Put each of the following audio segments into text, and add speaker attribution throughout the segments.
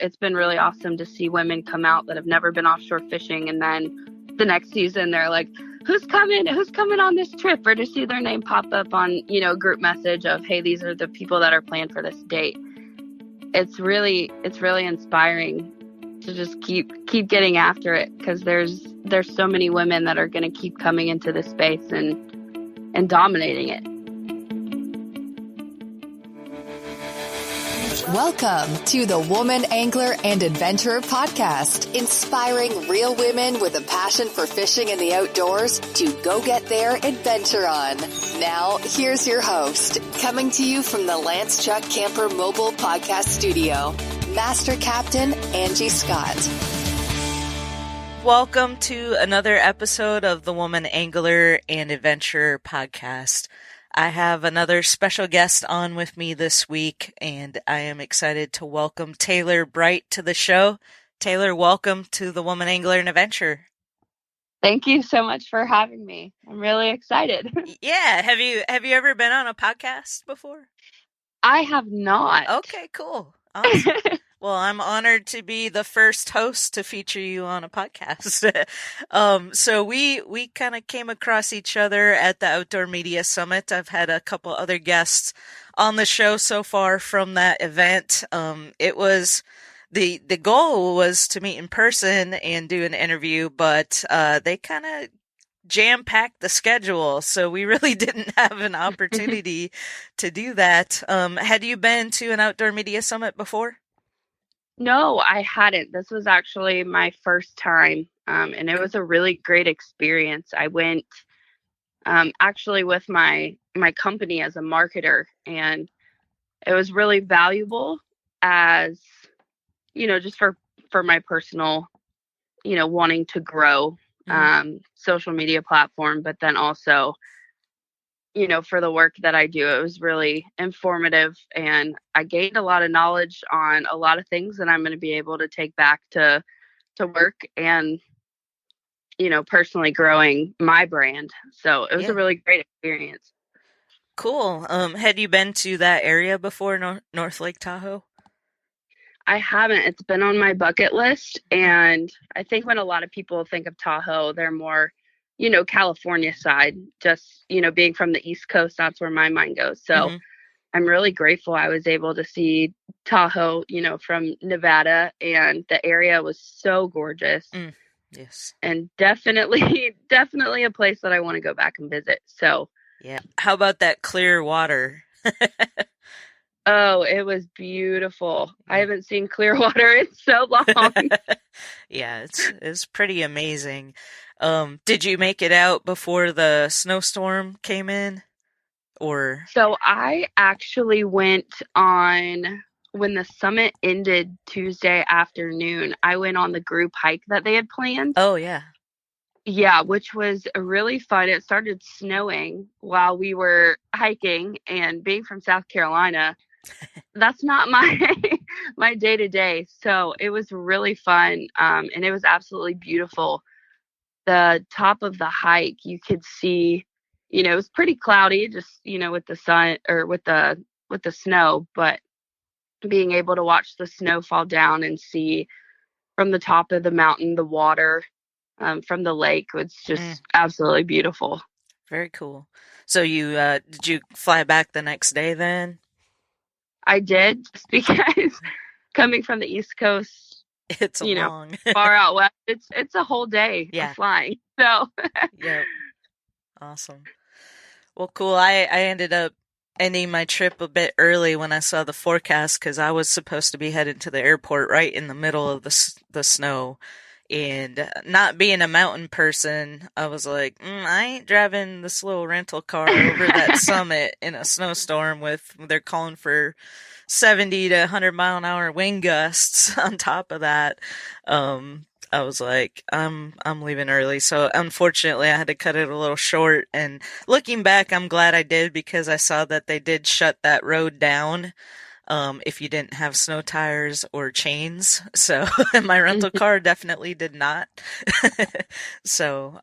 Speaker 1: it's been really awesome to see women come out that have never been offshore fishing, and then the next season they're like, who's coming on this trip, or to see their name pop up on, group message of, hey, these are the people that are planned for this date. It's really inspiring to just keep getting after it, because there's so many women that are going to keep coming into this space and dominating it.
Speaker 2: Welcome to the Woman Angler and Adventurer Podcast, inspiring real women with a passion for fishing and the outdoors to go get their adventure on. Now, here's your host, coming to you from the Lance Chuck Camper Mobile Podcast Studio, Master Captain Angie Scott.
Speaker 3: Welcome to another episode of the Woman Angler and Adventurer Podcast. I have another special guest on with me this week, and I am excited to welcome Taylor Bright to the show. Taylor, welcome to the Woman Angler and Adventurer.
Speaker 1: Thank you so much for having me. I'm really excited.
Speaker 3: Yeah. Have you ever been on a podcast before? I
Speaker 1: have not.
Speaker 3: Okay, cool. Awesome. Well, I'm honored to be the first host to feature you on a podcast. So we kind of came across each other at the Outdoor Media Summit. I've had a couple other guests on the show so far from that event. It was the goal was to meet in person and do an interview, but they kind of jam-packed the schedule, so we really didn't have an opportunity to do that. Had you been to an Outdoor Media Summit before?
Speaker 1: No, I hadn't. This was actually my first time, and it was a really great experience. I went actually with my company as a marketer, and it was really valuable as, just for my personal, wanting to grow social media platform, but then also, for the work that I do. It was really informative, and I gained a lot of knowledge on a lot of things that I'm going to be able to take back to work and, personally growing my brand. So it was a really great experience.
Speaker 3: Cool. Had you been to that area before, North Lake Tahoe?
Speaker 1: I haven't. It's been on my bucket list, and I think when a lot of people think of Tahoe, they're more California side, just, being from the East Coast, that's where my mind goes. So I'm really grateful I was able to see Tahoe, from Nevada, and the area was so gorgeous.
Speaker 3: Yes.
Speaker 1: And definitely a place that I want to go back and visit. So
Speaker 3: yeah. How about that clear water?
Speaker 1: Oh, it was beautiful. I haven't seen clear water in so long.
Speaker 3: Yeah, it's pretty amazing. Did you make it out before the snowstorm came in? Or
Speaker 1: so I actually went on when the summit ended Tuesday afternoon. I went on the group hike that they had planned.
Speaker 3: Oh, yeah.
Speaker 1: Yeah, which was really fun. It started snowing while we were hiking, and being from South Carolina, that's not my day to day. So it was really fun. And it was absolutely beautiful. The top of the hike, you could see, it was pretty cloudy, just, with the sun or with the snow, but being able to watch the snow fall down and see from the top of the mountain, the water, from the lake was just absolutely beautiful.
Speaker 3: Very cool. So you, did you fly back the next day then?
Speaker 1: I did, just because coming from the East Coast,
Speaker 3: it's long,
Speaker 1: far out west, it's a whole day of flying. So
Speaker 3: yeah, awesome. Well, cool. I ended up ending my trip a bit early when I saw the forecast, because I was supposed to be headed to the airport right in the middle of the snow. And not being a mountain person, I was like, I ain't driving this little rental car over that summit in a snowstorm they're calling for 70 to 100 mile an hour wind gusts on top of that. I was like, I'm leaving early. So unfortunately I had to cut it a little short. And looking back, I'm glad I did, because I saw that they did shut that road down. If you didn't have snow tires or chains. So my rental car definitely did not. So,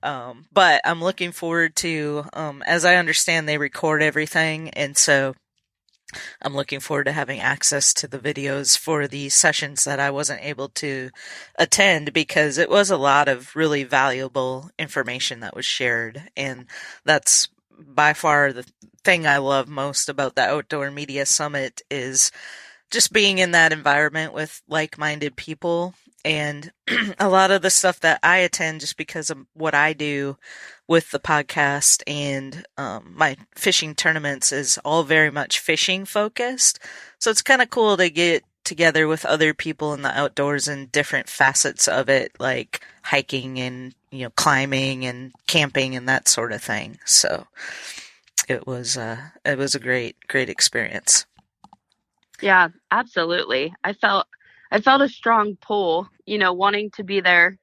Speaker 3: but I'm looking forward to, as I understand, they record everything. And so I'm looking forward to having access to the videos for the sessions that I wasn't able to attend, because it was a lot of really valuable information that was shared. And that's by far the thing I love most about the Outdoor Media Summit, is just being in that environment with like-minded people. And a lot of the stuff that I attend, just because of what I do with the podcast and my fishing tournaments, is all very much fishing focused. So it's kind of cool to get together with other people in the outdoors and different facets of it, like hiking and, climbing and camping and that sort of thing. So it was a great experience.
Speaker 1: Yeah, absolutely. I felt a strong pull, wanting to be there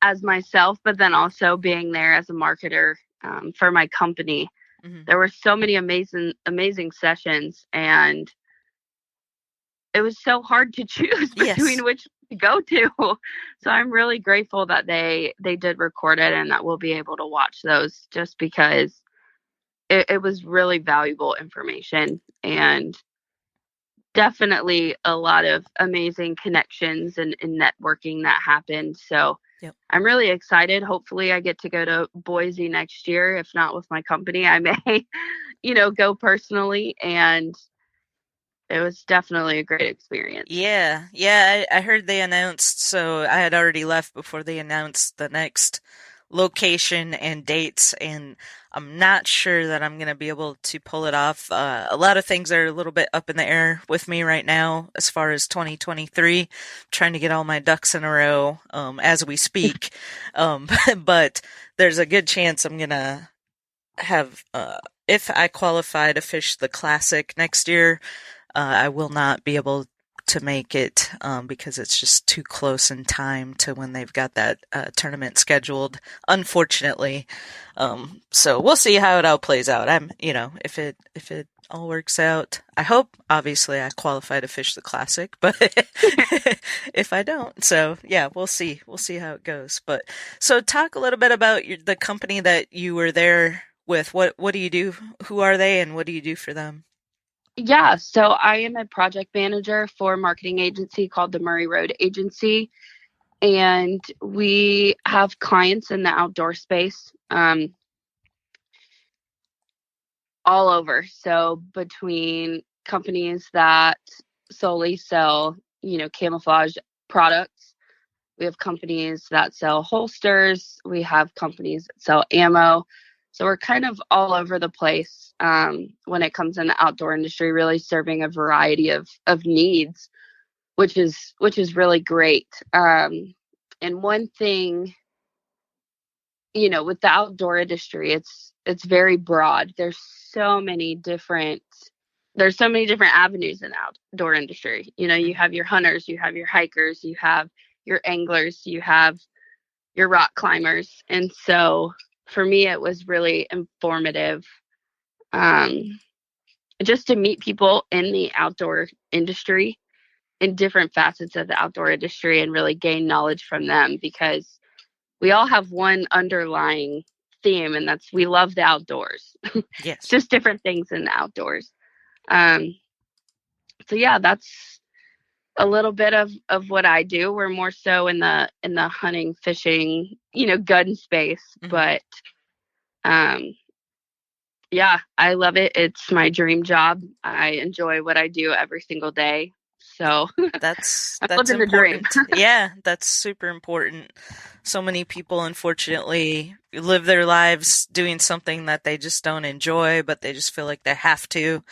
Speaker 1: as myself, but then also being there as a marketer for my company. Mm-hmm. There were so many amazing sessions, and it was so hard to choose between which to go to. So I'm really grateful that they did record it and that we'll be able to watch those, just because it was really valuable information, and definitely a lot of amazing connections and networking that happened. So yep. I'm really excited. Hopefully I get to go to Boise next year. If not with my company, I may, go personally. And it was definitely a great experience.
Speaker 3: Yeah. I heard they announced, so I had already left before they announced the next location and dates, and I'm not sure that I'm going to be able to pull it off. A lot of things are a little bit up in the air with me right now as far as 2023. I'm trying to get all my ducks in a row as we speak. But there's a good chance I'm going to have, if I qualify to fish the Classic next year, I will not be able to make it because it's just too close in time to when they've got that tournament scheduled, unfortunately. So we'll see how it all plays out. If it all works out, I hope obviously I qualify to fish the Classic, but if I don't, so yeah, we'll see how it goes. But so talk a little bit about the company that you were there with. What do you do? Who are they, and what do you do for them?
Speaker 1: Yeah, so I am a project manager for a marketing agency called the Murray Road Agency, and we have clients in the outdoor space all over. So between companies that solely sell, camouflage products, we have companies that sell holsters, we have companies that sell ammo. So we're kind of all over the place when it comes in the outdoor industry, really serving a variety of needs, which is really great. And one thing, with the outdoor industry, it's very broad. There's so many different avenues in the outdoor industry. You have your hunters, you have your hikers, you have your anglers, you have your rock climbers, and so for me, it was really informative just to meet people in the outdoor industry, in different facets of the outdoor industry, and really gain knowledge from them, because we all have one underlying theme, and that's we love the outdoors.
Speaker 3: Yes.
Speaker 1: Just different things in the outdoors. So yeah, that's a little bit of what I do. We're more so in the hunting, fishing, gun space, mm-hmm. But yeah, I love it. It's my dream job. I enjoy what I do every single day. So
Speaker 3: that's important. Yeah, that's super important. So many people, unfortunately, live their lives doing something that they just don't enjoy, but they just feel like they have to.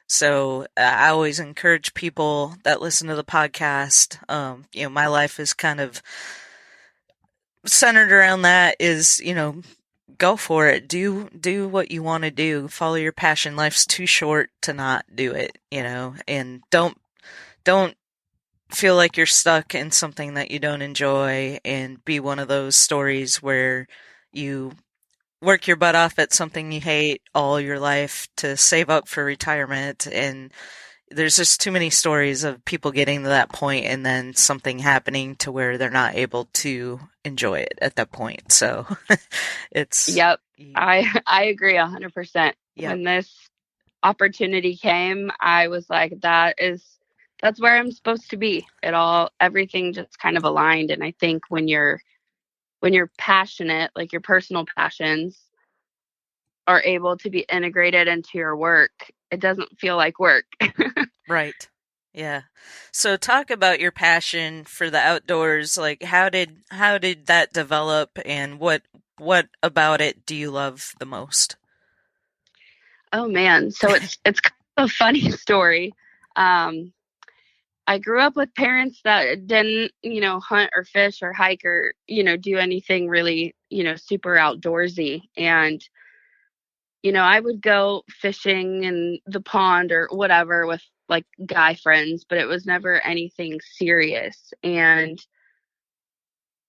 Speaker 3: So I always encourage people that listen to the podcast. My life is kind of centered around that. Is go for it. Do what you want to do. Follow your passion. Life's too short to not do it. And don't feel like you're stuck in something that you don't enjoy, and be one of those stories where you work your butt off at something you hate all your life to save up for retirement. And there's just too many stories of people getting to that point and then something happening to where they're not able to enjoy it at that point. So it's...
Speaker 1: Yep. I agree 100%. Yep. opportunity came, I was like, that's where I'm supposed to be. Everything just kind of aligned. And I think when you're passionate, like your personal passions are able to be integrated into your work, it doesn't feel like work.
Speaker 3: Right. Yeah. So talk about your passion for the outdoors. Like how did that develop, and what about it do you love the most?
Speaker 1: Oh man, so it's kind of a funny story. Um, I grew up with parents that didn't, hunt or fish or hike or, do anything really, super outdoorsy. And, I would go fishing in the pond or whatever with like guy friends, but it was never anything serious. And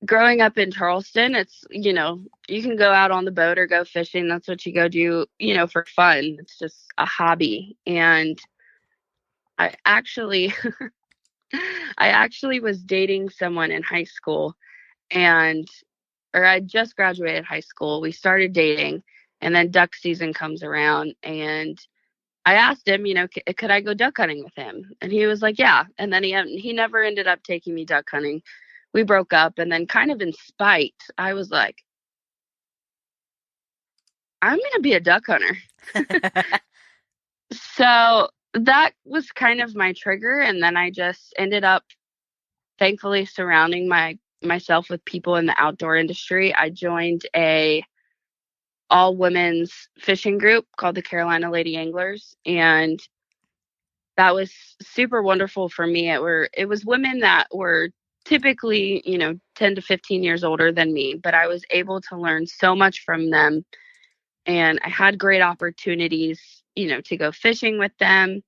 Speaker 1: growing up in Charleston, it's, you can go out on the boat or go fishing. That's what you go do, for fun. It's just a hobby. And I actually I actually was dating someone in high school, and or I just graduated high school. We started dating, and then duck season comes around, and I asked him, could I go duck hunting with him? And he was like, yeah. And then he never ended up taking me duck hunting. We broke up, and then kind of in spite, I was like, I'm going to be a duck hunter. So that was kind of my trigger, and then I just ended up thankfully surrounding myself with people in the outdoor industry. I joined a all women's fishing group called the Carolina Lady Anglers, and that was super wonderful for me. It was women that were typically, 10 to 15 years older than me, but I was able to learn so much from them, and I had great opportunities, to go fishing with them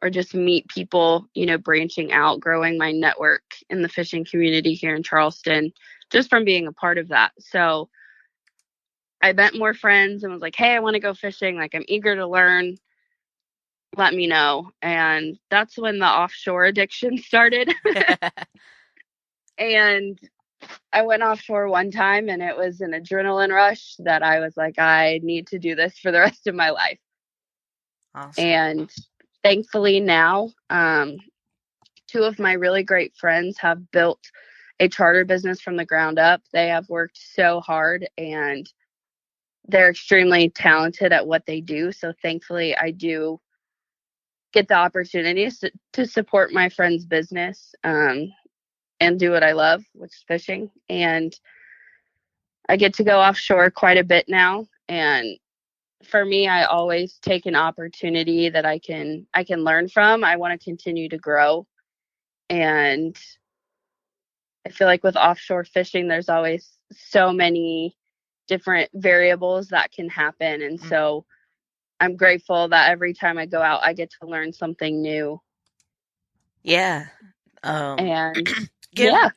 Speaker 1: or just meet people, branching out, growing my network in the fishing community here in Charleston, just from being a part of that. So I met more friends and was like, hey, I want to go fishing. Like, I'm eager to learn. Let me know. And that's when the offshore addiction started. And I went offshore one time, and it was an adrenaline rush that I was like, I need to do this for the rest of my life.
Speaker 3: Awesome.
Speaker 1: And thankfully now, two of my really great friends have built a charter business from the ground up. They have worked so hard, and they're extremely talented at what they do. So thankfully, I do get the opportunities to support my friend's business, and do what I love, which is fishing. And I get to go offshore quite a bit now. And for me, I always take an opportunity that I can learn from. I want to continue to grow. And I feel like with offshore fishing, there's always so many different variables that can happen. And so I'm grateful that every time I go out, I get to learn something new.
Speaker 3: Yeah.
Speaker 1: And
Speaker 3: give
Speaker 1: yeah.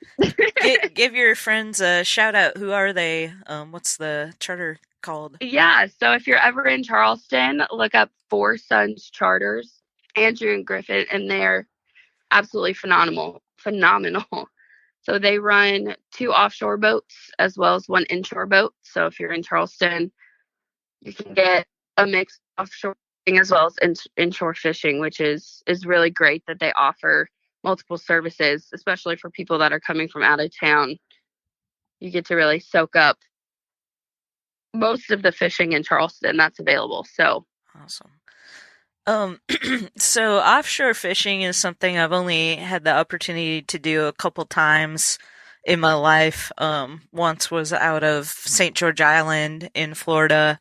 Speaker 3: give your friends a shout out. Who are they? What's the charter called?
Speaker 1: Yeah. So if you're ever in Charleston, look up Four Sons Charters, Andrew and Griffin, and they're absolutely phenomenal. So they run 2 offshore boats as well as 1 inshore boat. So if you're in Charleston, you can get a mix of offshore fishing as well as inshore fishing, which is really great that they offer multiple services, especially for people that are coming from out of town. You get to really soak up most of the fishing in Charleston that's available. So
Speaker 3: awesome. So offshore fishing is something I've only had the opportunity to do a couple times in my life. Once was out of St. George Island in Florida,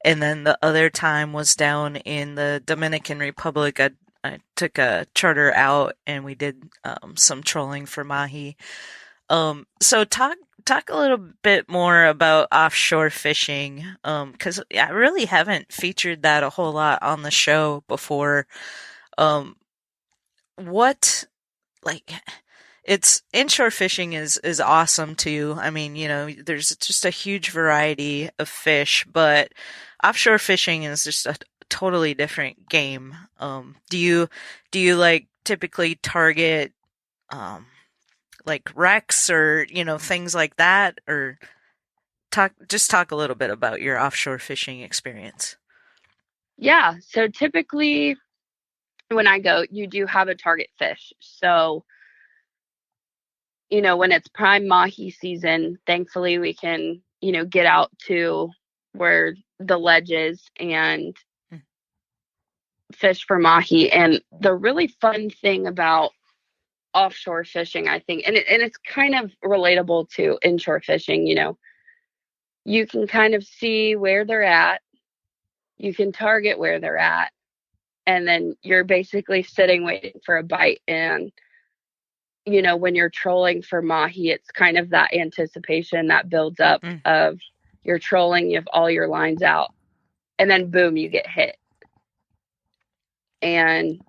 Speaker 3: and then the other time was down in the Dominican Republic. I took a charter out, and we did some trolling for mahi. So talk a little bit more about offshore fishing, because I really haven't featured that a whole lot on the show before. What, like, it's inshore fishing is awesome too. I mean, there's just a huge variety of fish, but offshore fishing is just a totally different game. Do you like typically target like wrecks or things like that, or talk a little bit about your offshore fishing experience?
Speaker 1: Yeah. So typically when I go, you do have a target fish. So, when it's prime mahi season, thankfully we can, get out to where the ledge is and
Speaker 3: Mm.
Speaker 1: fish for mahi. And the really fun thing about offshore fishing, I think, and it's kind of relatable to inshore fishing, you can kind of see where they're at, you can target where they're at, and then you're basically sitting waiting for a bite. And when you're trolling for mahi, it's kind of that anticipation that builds up
Speaker 3: Mm.
Speaker 1: of you're trolling, you have all your lines out, and then boom, you get hit. And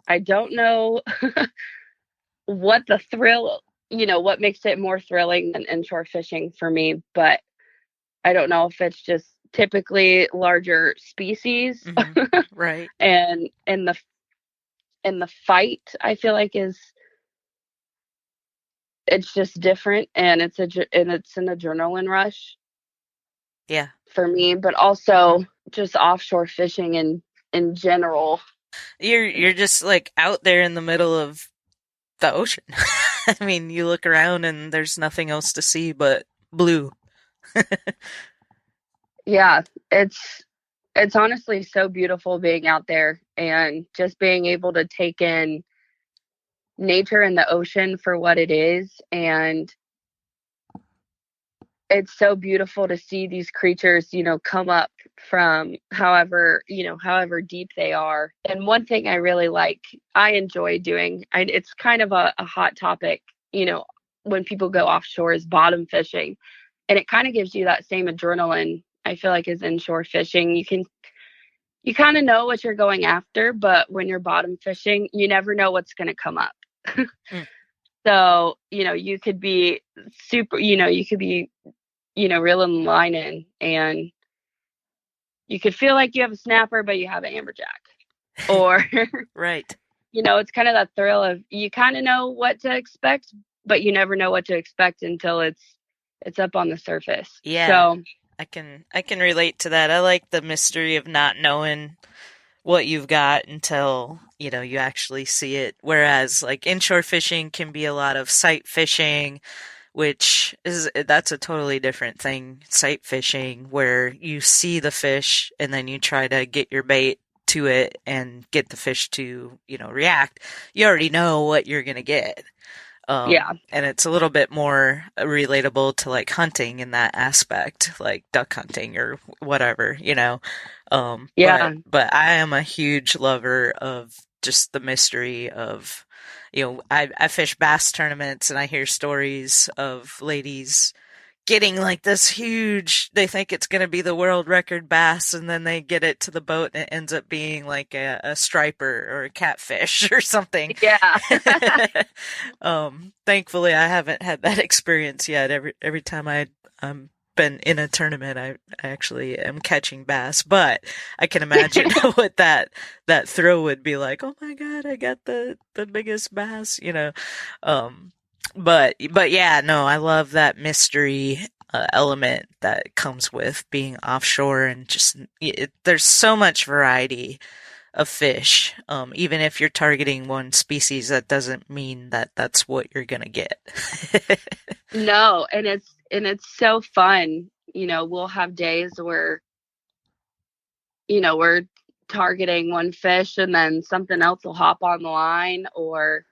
Speaker 1: I don't know what the thrill, what makes it more thrilling than inshore fishing for me, but I don't know if it's just typically larger species.
Speaker 3: Mm-hmm. Right.
Speaker 1: and the fight, I feel like it's just different, and it's an adrenaline rush
Speaker 3: Yeah.
Speaker 1: for me, but also just offshore fishing in general.
Speaker 3: You're just like out there in the middle of the ocean. I mean, you look around and there's nothing else to see but blue.
Speaker 1: Yeah, it's honestly so beautiful being out there and just being able to take in nature and the ocean for what it is. And it's so beautiful to see these creatures, come up from however deep they are. And one thing I really I enjoy doing, it's kind of a hot topic, when people go offshore, is bottom fishing. And it kind of gives you that same adrenaline, I feel like, as inshore fishing. You kind of know what you're going after, but when you're bottom fishing, you never know what's going to come up.
Speaker 3: Mm.
Speaker 1: So, you could be super, you could be, reeling the line in, and you could feel like you have a snapper, but you have an amberjack. Or,
Speaker 3: Right.
Speaker 1: it's kind of that thrill of, you kind of know what to expect, but you never know what to expect until it's up on the surface.
Speaker 3: Yeah.
Speaker 1: So,
Speaker 3: I can relate to that. I like the mystery of not knowing what you've got until, you actually see it. Whereas like inshore fishing can be a lot of sight fishing, that's a totally different thing. Sight fishing, where you see the fish and then you try to get your bait to it and get the fish to, react. You already know what you're going to get.
Speaker 1: yeah.
Speaker 3: And it's a little bit more relatable to like hunting in that aspect, like duck hunting or whatever,
Speaker 1: Yeah.
Speaker 3: but I am a huge lover of just the mystery of, I fish bass tournaments and I hear stories of ladies getting like this huge, they think it's going to be the world record bass, and then they get it to the boat and it ends up being like a striper or a catfish or something.
Speaker 1: Yeah.
Speaker 3: Thankfully I haven't had that experience yet. Every time I'm been in a tournament, I actually am catching bass, but I can imagine what that thrill would be like. Oh my God, I got the biggest bass, but yeah, no, I love that mystery element that comes with being offshore, and just there's so much variety of fish. Even if you're targeting one species, that doesn't mean that that's what you're gonna get.
Speaker 1: No, and it's so fun. We'll have days where, we're targeting one fish and then something else will hop on the line. Or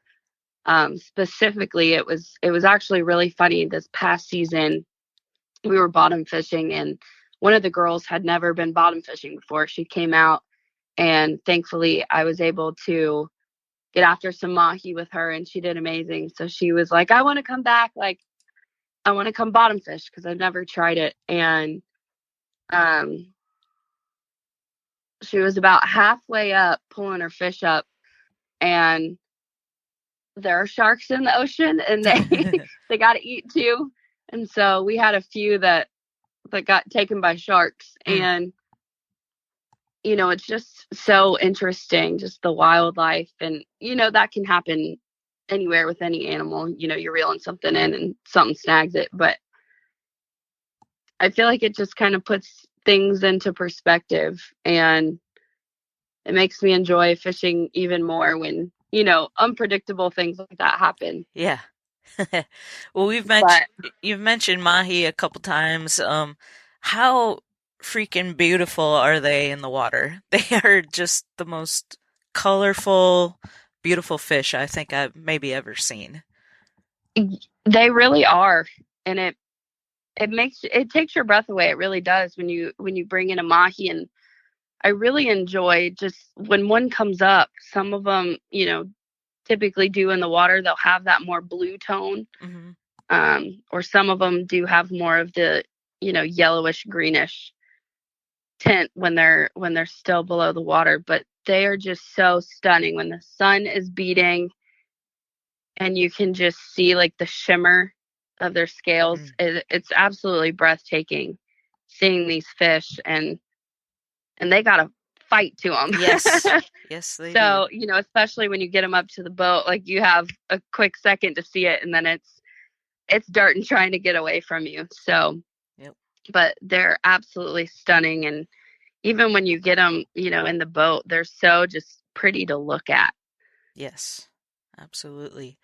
Speaker 1: specifically, it was actually really funny. This past season, we were bottom fishing, and one of the girls had never been bottom fishing before. She came out, and thankfully I was able to get after some mahi with her, and she did amazing. So she was like, I want to come back. Like, I want to come bottom fish because I've never tried it. And she was about halfway up pulling her fish up, and there are sharks in the ocean, and they got to eat too. And so we had a few that got taken by sharks. And it's just so interesting, just the wildlife. And that can happen anywhere with any animal. You're reeling something in and something snags it, but I feel like it just kind of puts things into perspective, and it makes me enjoy fishing even more when, unpredictable things like that happen.
Speaker 3: Yeah. Well,
Speaker 1: But
Speaker 3: you've mentioned mahi a couple times. How freaking beautiful are they in the water? They are just the most colorful, beautiful fish I think I've maybe ever seen.
Speaker 1: they really are. And it takes your breath away. It really does when you bring in a mahi. And I really enjoy just when one comes up. Some of them, typically do in the water. They'll have that more blue tone,
Speaker 3: Hmm.
Speaker 1: or some of them do have more of the, yellowish greenish tint when they're still below the water. But they are just so stunning when the sun is beating and you can just see like the shimmer of their scales.
Speaker 3: Mm.
Speaker 1: It's absolutely breathtaking seeing these fish, and they got to fight to them.
Speaker 3: Yes. Yes, they do.
Speaker 1: So, especially when you get them up to the boat, like you have a quick second to see it, and then it's darting trying to get away from you. So,
Speaker 3: Yep.
Speaker 1: but they're absolutely stunning. And even when you get them, in the boat, they're so just pretty to look at.
Speaker 3: Yes. Absolutely.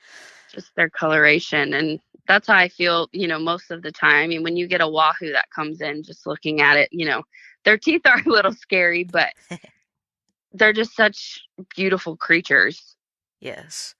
Speaker 1: Just their coloration. And that's how I feel, most of the time. I mean, when you get a wahoo that comes in, just looking at it, their teeth are a little scary, but they're just such beautiful creatures.
Speaker 3: Yes.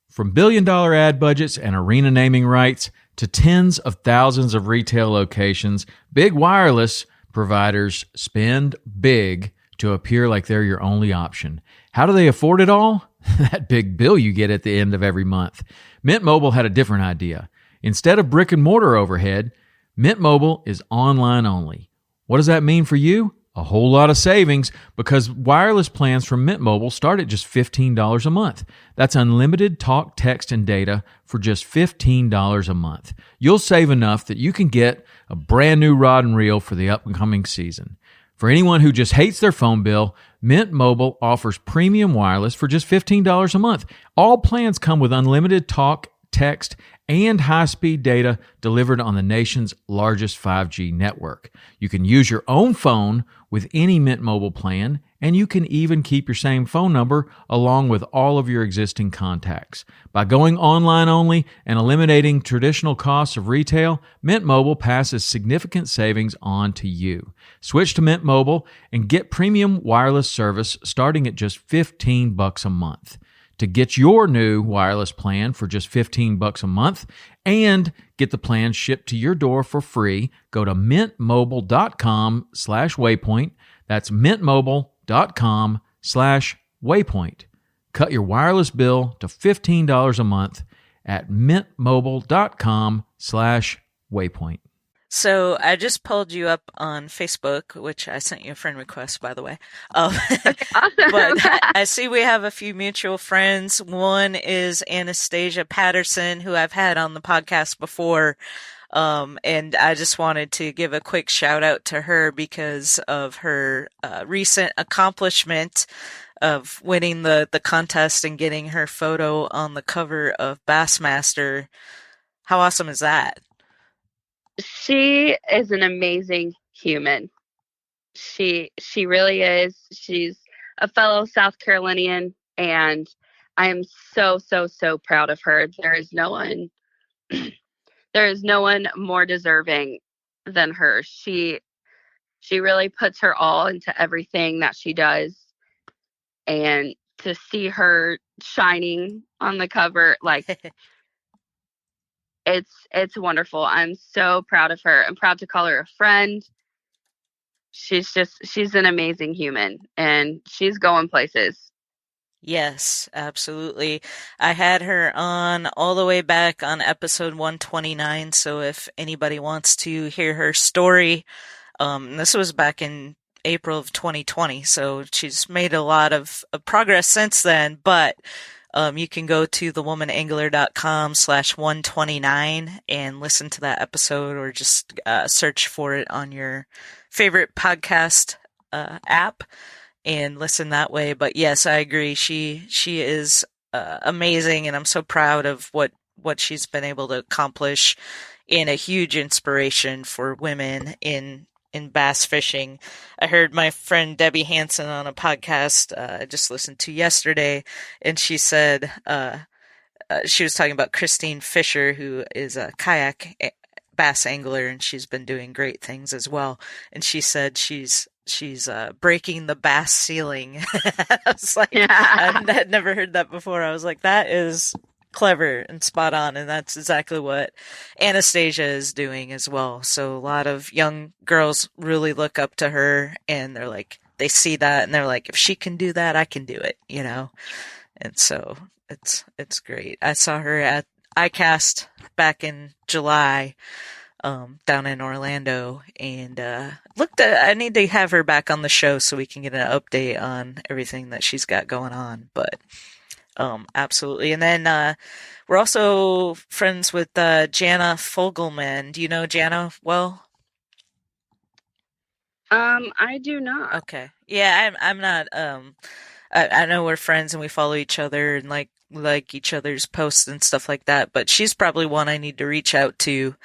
Speaker 4: From billion-dollar ad budgets and arena naming rights to tens of thousands of retail locations, big wireless providers spend big to appear like they're your only option. How do they afford it all? That big bill you get at the end of every month. Mint Mobile had a different idea. Instead of brick and mortar overhead, Mint Mobile is online only. What does that mean for you? A whole lot of savings, because wireless plans from Mint Mobile start at just $15 a month. That's unlimited talk, text, and data for just $15 a month. You'll save enough that you can get a brand new rod and reel for the upcoming season. For anyone who just hates their phone bill, Mint Mobile offers premium wireless for just $15 a month. All plans come with unlimited talk, text, and high-speed data delivered on the nation's largest 5G network. You can use your own phone with any Mint Mobile plan, and you can even keep your same phone number along with all of your existing contacts. By going online only and eliminating traditional costs of retail, Mint Mobile passes significant savings on to you. Switch to Mint Mobile and get premium wireless service starting at just $15 a month. To get your new wireless plan for just $15 a month and get the plan shipped to your door for free, go to mintmobile.com/waypoint. That's mintmobile.com/waypoint. Cut your wireless bill to $15 a month at mintmobile.com/waypoint.
Speaker 3: So I just pulled you up on Facebook, which I sent you a friend request, by the way.
Speaker 1: Awesome.
Speaker 3: But I see we have a few mutual friends. One is Anastasia Patterson, who I've had on the podcast before. And I just wanted to give a quick shout out to her because of her recent accomplishment of winning the contest and getting her photo on the cover of Bassmaster. How awesome is that?
Speaker 1: She is an amazing human. She really is. She's a fellow South Carolinian, and I am so, so, so proud of her. There is no one more deserving than her. She really puts her all into everything that she does, and to see her shining on the cover, like it's wonderful. I'm so proud of her. I'm proud to call her a friend. She's an amazing human, and she's going places.
Speaker 3: Yes, absolutely. I had her on all the way back on episode 129. So if anybody wants to hear her story, this was back in April of 2020. So she's made a lot of progress since then, but you can go to thewomanangler.com/129 and listen to that episode, or just search for it on your favorite podcast app and listen that way. But yes, I agree. She is amazing, and I'm so proud of what she's been able to accomplish, and a huge inspiration for women in in bass fishing. I heard my friend Debbie Hansen on a podcast I just listened to yesterday, and she said she was talking about Christine Fisher, who is a bass angler, and she's been doing great things as well. And she said she's breaking the bass ceiling. I was like, I'd never heard that before. I was like, that is clever and spot on, and that's exactly what Anastasia is doing as well. So a lot of young girls really look up to her, and they're like, they see that, and they're like, if she can do that, I can do it, you know? And so it's great. I saw her at ICAST back in July, down in Orlando, and I need to have her back on the show so we can get an update on everything that she's got going on. But absolutely. And then we're also friends with Jana Fogelman. Do you know Jana well?
Speaker 1: I do not.
Speaker 3: Okay. Yeah, I'm not. I know we're friends and we follow each other and like each other's posts and stuff like that, but she's probably one I need to reach out to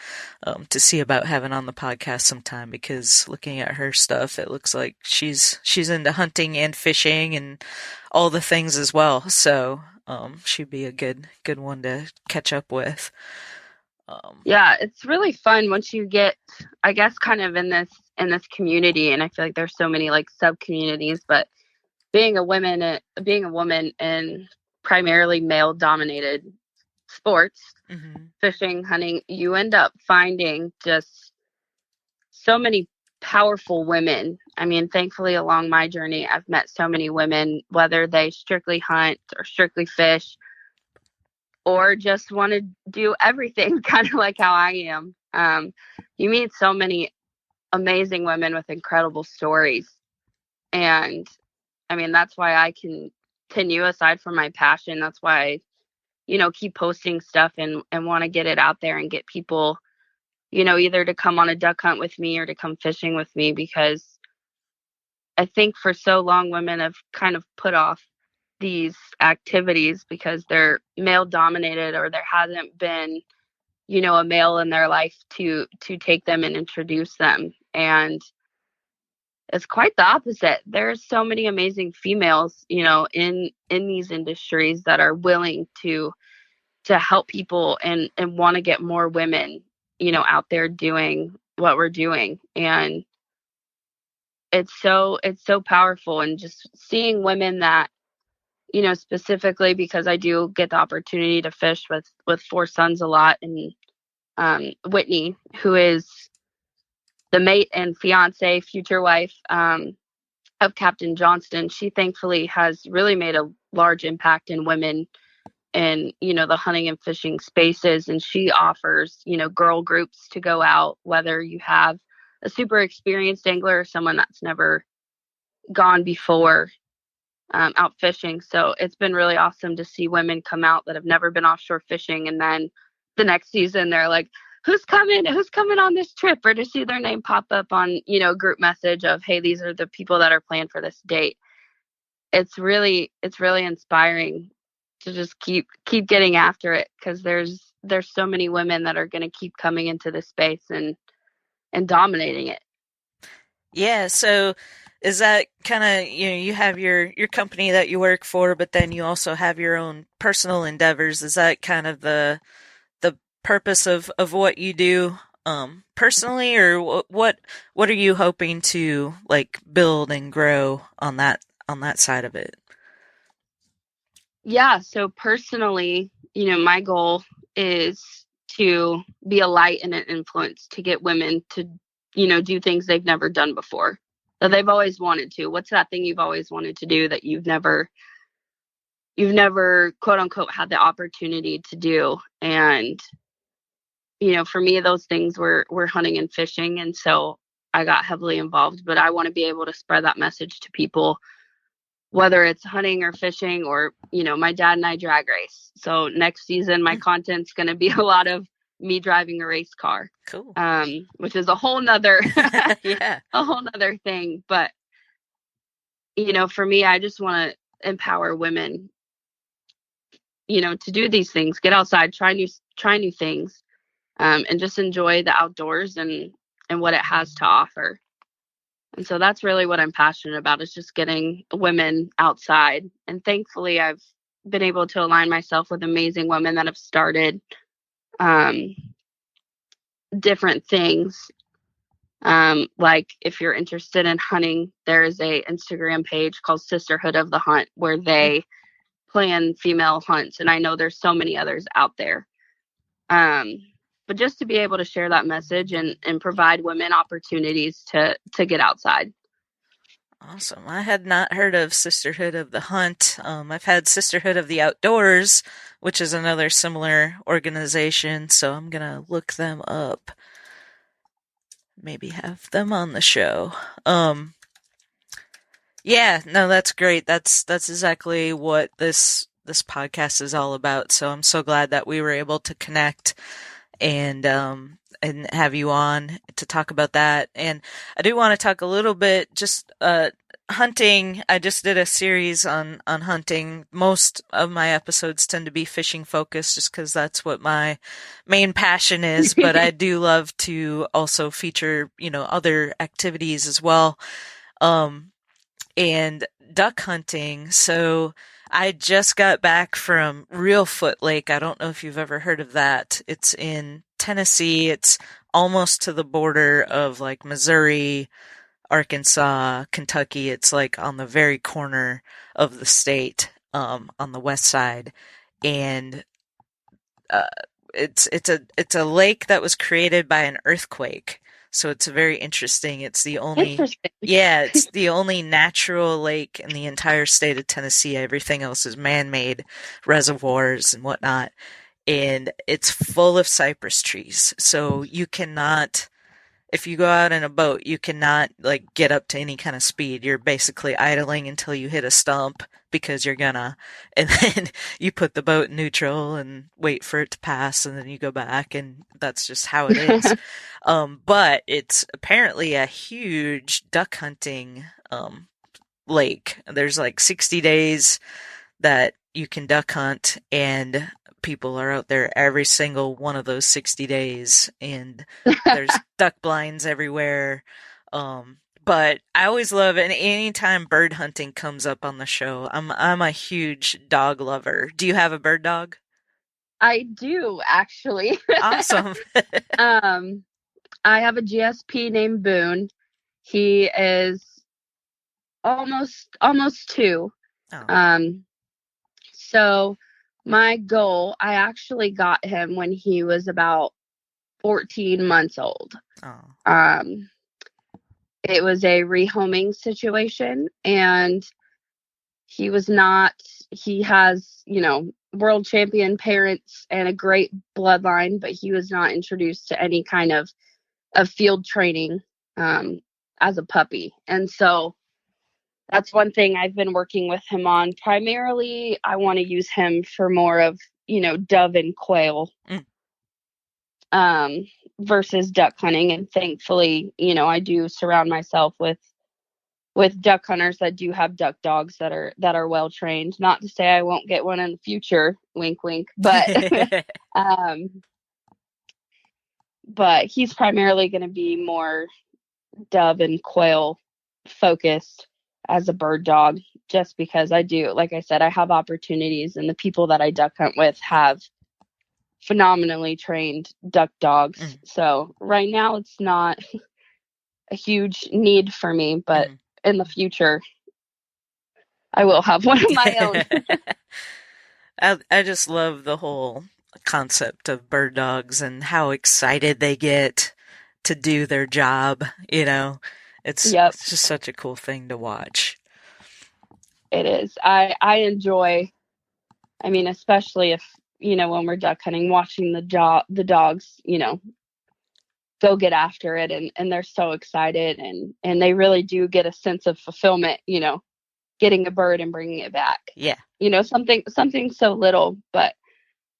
Speaker 3: see about having on the podcast sometime, because looking at her stuff, it looks like she's into hunting and fishing and all the things as well. So she'd be a good one to catch up with.
Speaker 1: Yeah, it's really fun once you get, I guess, kind of in this community, and I feel like there's so many like sub communities, but being a woman in primarily male dominated sports, fishing, hunting, you end up finding just so many powerful women. I mean, thankfully along my journey, I've met so many women, whether they strictly hunt or strictly fish or just want to do everything, kind of like how I am. You meet so many amazing women with incredible stories. And I mean, that's why I continue, aside from my passion. That's why I, keep posting stuff and want to get it out there and get people, either to come on a duck hunt with me or to come fishing with me, because I think for so long women have kind of put off these activities because they're male dominated, or there hasn't been, a male in their life to take them and introduce them. And it's quite the opposite. There's so many amazing females, in these industries that are willing to help people and want to get more women, out there doing what we're doing. And it's so powerful. And just seeing women that, specifically because I do get the opportunity to fish with Four Sons a lot, and Whitney, who is the mate and fiance, future wife of Captain Johnston, she thankfully has really made a large impact in women in, the hunting and fishing spaces. And she offers, girl groups to go out, whether you have a super experienced angler or someone that's never gone before out fishing. So it's been really awesome to see women come out that have never been offshore fishing. And then the next season, they're like, who's coming on this trip, or to see their name pop up on, group message of, hey, these are the people that are planned for this date. It's really inspiring to just keep getting after it, because there's so many women that are going to keep coming into this space and dominating it.
Speaker 3: Yeah. So is that kind of, you have your company that you work for, but then you also have your own personal endeavors. Is that kind of the purpose of what you do personally, or what are you hoping to like build and grow on that side of it?
Speaker 1: Yeah, so personally, my goal is to be a light and an influence to get women to, do things they've never done before, that they've always wanted to. What's that thing you've always wanted to do that you've never quote unquote had the opportunity to do? And for me, those things were hunting and fishing. And so I got heavily involved, but I want to be able to spread that message to people, whether it's hunting or fishing, or, my dad and I drag race. So next season, my content's going to be a lot of me driving a race car.
Speaker 3: Cool.
Speaker 1: Which is a whole nother,
Speaker 3: yeah,
Speaker 1: a whole nother thing. But, for me, I just want to empower women, to do these things, get outside, try new things. And just enjoy the outdoors and what it has to offer. And so that's really what I'm passionate about, is just getting women outside. And thankfully, I've been able to align myself with amazing women that have started different things. Like if you're interested in hunting, there is a Instagram page called Sisterhood of the Hunt where they plan female hunts. And I know there's so many others out there. But just to be able to share that message and provide women opportunities to get outside.
Speaker 3: Awesome. I had not heard of Sisterhood of the Hunt. I've had Sisterhood of the Outdoors, which is another similar organization, so I'm gonna look them up. Maybe have them on the show. Yeah, no, that's great. That's exactly what this podcast is all about. So I'm so glad that we were able to connect and have you on to talk about that. And I do want to talk a little bit just hunting. I just did a series on hunting. Most of my episodes tend to be fishing focused just because that's what my main passion is, but I do love to also feature, other activities as well. And duck hunting. So I just got back from Reelfoot Lake. I don't know if you've ever heard of that. It's in Tennessee. It's almost to the border of like Missouri, Arkansas, Kentucky. It's like on the very corner of the state, on the west side. And it's a lake that was created by an earthquake. So it's very interesting. It's the only natural lake in the entire state of Tennessee. Everything else is man-made reservoirs and whatnot. And it's full of cypress trees. So you cannot, if you go out in a boat, you cannot like get up to any kind of speed. You're basically idling until you hit a stump because you're gonna, and then you put the boat in neutral and wait for it to pass, and then you go back, and that's just how it is. But it's apparently a huge duck hunting lake. There's like 60 days that you can duck hunt, and people are out there every single one of those 60 days, and there's duck blinds everywhere. But I always love it. And anytime bird hunting comes up on the show, I'm a huge dog lover. Do you have a bird dog?
Speaker 1: I do, actually.
Speaker 3: Awesome.
Speaker 1: I have a GSP named Boone. He is almost 2.
Speaker 3: Oh.
Speaker 1: So my goal, I actually got him when he was about 14 months old.
Speaker 3: Oh.
Speaker 1: It was a rehoming situation, and he has, world champion parents and a great bloodline, but he was not introduced to any kind of field training as a puppy. And so that's one thing I've been working with him on. Primarily, I want to use him for more of, dove and quail versus duck hunting. And thankfully, I do surround myself with duck hunters that do have duck dogs that are well trained. Not to say I won't get one in the future, wink, wink, but but he's primarily going to be more dove and quail focused as a bird dog, just because I do, like I said, I have opportunities, and the people that I duck hunt with have phenomenally trained duck dogs. So right now it's not a huge need for me, but in the future I will have one of my
Speaker 3: own. I just love the whole concept of bird dogs and how excited they get to do their job. It's just such a cool thing to watch.
Speaker 1: It is. I enjoy, especially if, when we're duck hunting, watching the dogs, go get after it, and they're so excited, and they really do get a sense of fulfillment, getting a bird and bringing it back.
Speaker 3: Yeah.
Speaker 1: Something so little, but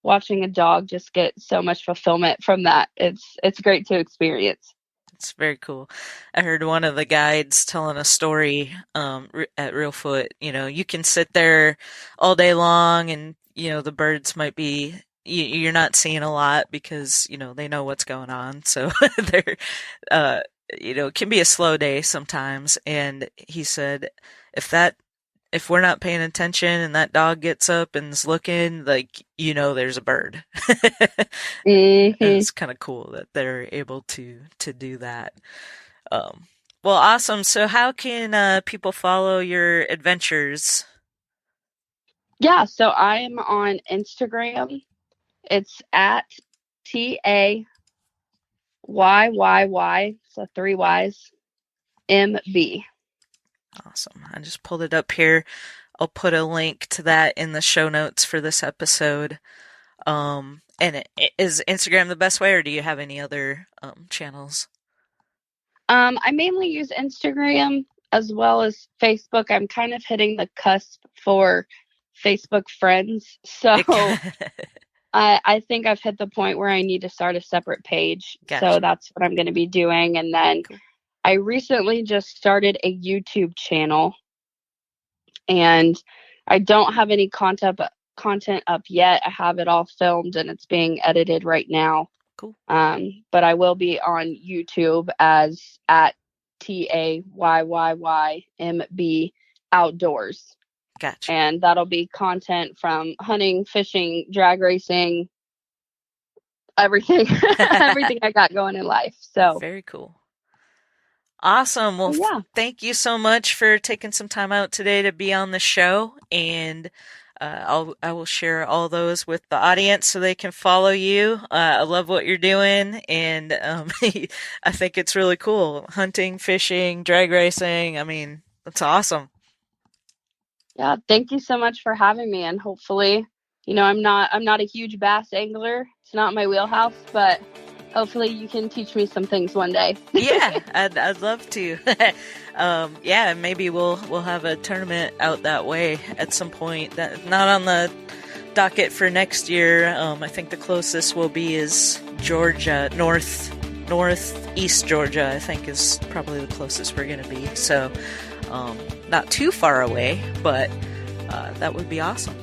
Speaker 1: watching a dog just get so much fulfillment from that. It's great to experience.
Speaker 3: It's very cool. I heard one of the guides telling a story at Reelfoot. You can sit there all day long, and the birds might be, you're not seeing a lot because they know what's going on. So they're it can be a slow day sometimes. And he said, if we're not paying attention and that dog gets up and is looking, like, there's a bird.
Speaker 1: Mm-hmm.
Speaker 3: It's kind of cool that they're able to do that. Well, awesome. So how can people follow your adventures?
Speaker 1: Yeah, so I am on Instagram. It's at TAYYY, so 3 Y's, MB.
Speaker 3: Awesome. I just pulled it up here. I'll put a link to that in the show notes for this episode. And is Instagram the best way, or do you have any other channels?
Speaker 1: I mainly use Instagram as well as Facebook. I'm kind of hitting the cusp for Facebook friends. So I think I've hit the point where I need to start a separate page.
Speaker 3: Gotcha.
Speaker 1: So that's what I'm going to be doing. And then
Speaker 3: Cool.
Speaker 1: I recently just started a YouTube channel, and I don't have any content up yet. I have it all filmed and it's being edited right now.
Speaker 3: Cool.
Speaker 1: But I will be on YouTube as at TAYYYMB Outdoors.
Speaker 3: Gotcha.
Speaker 1: And that'll be content from hunting, fishing, drag racing, everything, everything I got going in life. So
Speaker 3: very cool. Awesome. Well,
Speaker 1: yeah.
Speaker 3: Thank you so much for taking some time out today to be on the show. And I will share all those with the audience so they can follow you. I love what you're doing, and I think it's really cool. Hunting, fishing, drag racing. I mean, that's awesome.
Speaker 1: Yeah, thank you so much for having me, and hopefully, I'm not a huge bass angler. It's not my wheelhouse, but hopefully you can teach me some things one day.
Speaker 3: Yeah, I'd love to. Yeah, maybe we'll have a tournament out that way at some point. That not on the docket for next year. I think the closest will be is Georgia, northeast Georgia. I think is probably the closest we're going to be. So, not too far away, but that would be awesome.